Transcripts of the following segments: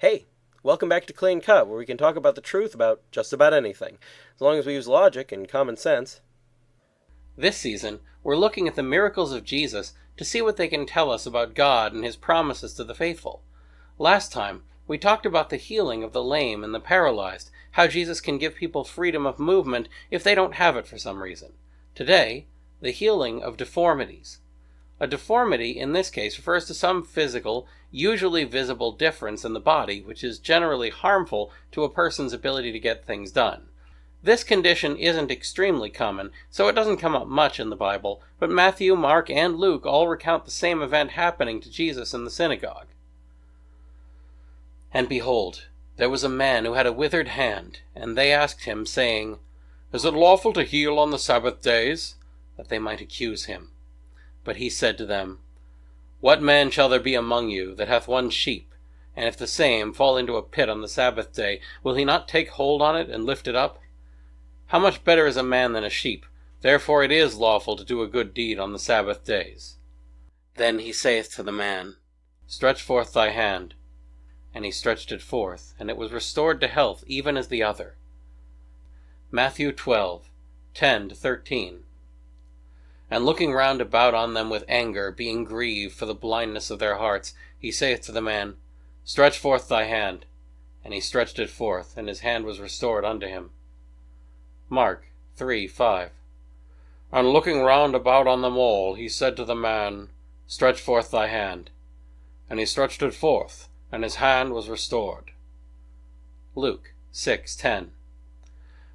Hey, welcome back to Clean Cut, where we can talk about the truth about just about anything, as long as we use logic and common sense. This season, we're looking at the miracles of Jesus to see what they can tell us about God and His promises to the faithful. Last time, we talked about the healing of the lame and the paralyzed, how Jesus can give people freedom of movement if they don't have it for some reason. Today, the healing of deformities. A deformity, in this case, refers to some physical, usually visible difference in the body, which is generally harmful to a person's ability to get things done. This condition isn't extremely common, so it doesn't come up much in the Bible, but Matthew, Mark, and Luke all recount the same event happening to Jesus in the synagogue. And behold, there was a man who had a withered hand, and they asked him, saying, "Is it lawful to heal on the Sabbath days?" that they might accuse him. But he said to them, "What man shall there be among you that hath one sheep, and if the same fall into a pit on the Sabbath day, will he not take hold on it and lift it up? How much better is a man than a sheep? Therefore it is lawful to do a good deed on the Sabbath days." Then he saith to the man, "Stretch forth thy hand." And he stretched it forth, and it was restored to health, even as the other. Matthew 12:10-13. And looking round about on them with anger, being grieved for the blindness of their hearts, he saith to the man, "Stretch forth thy hand." And he stretched it forth, and his hand was restored unto him. Mark 3:5. And looking round about on them all, he said to the man, "Stretch forth thy hand." And he stretched it forth, and his hand was restored. Luke 6:10.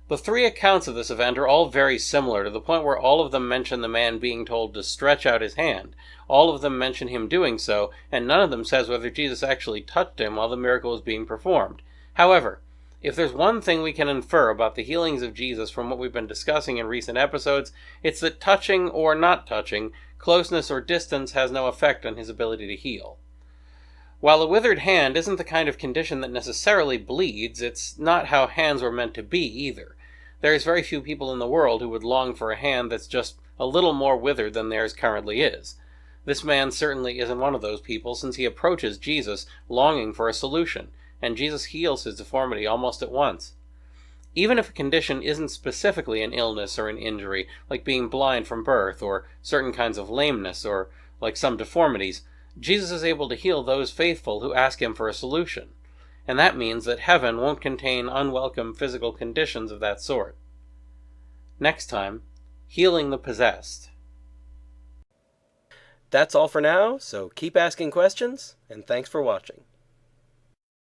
The three accounts of this event are all very similar, to the point where all of them mention the man being told to stretch out his hand. All of them mention him doing so, and none of them says whether Jesus actually touched him while the miracle was being performed. However, if there's one thing we can infer about the healings of Jesus from what we've been discussing in recent episodes, it's that touching or not touching, closeness or distance has no effect on his ability to heal. While a withered hand isn't the kind of condition that necessarily bleeds, it's not how hands were meant to be either. There's very few people in the world who would long for a hand that's just a little more withered than theirs currently is. This man certainly isn't one of those people, since he approaches Jesus longing for a solution, and Jesus heals his deformity almost at once. Even if a condition isn't specifically an illness or an injury, like being blind from birth, or certain kinds of lameness, or like some deformities, Jesus is able to heal those faithful who ask him for a solution. And that means that heaven won't contain unwelcome physical conditions of that sort. Next time, healing the possessed. That's all for now, so keep asking questions, and thanks for watching.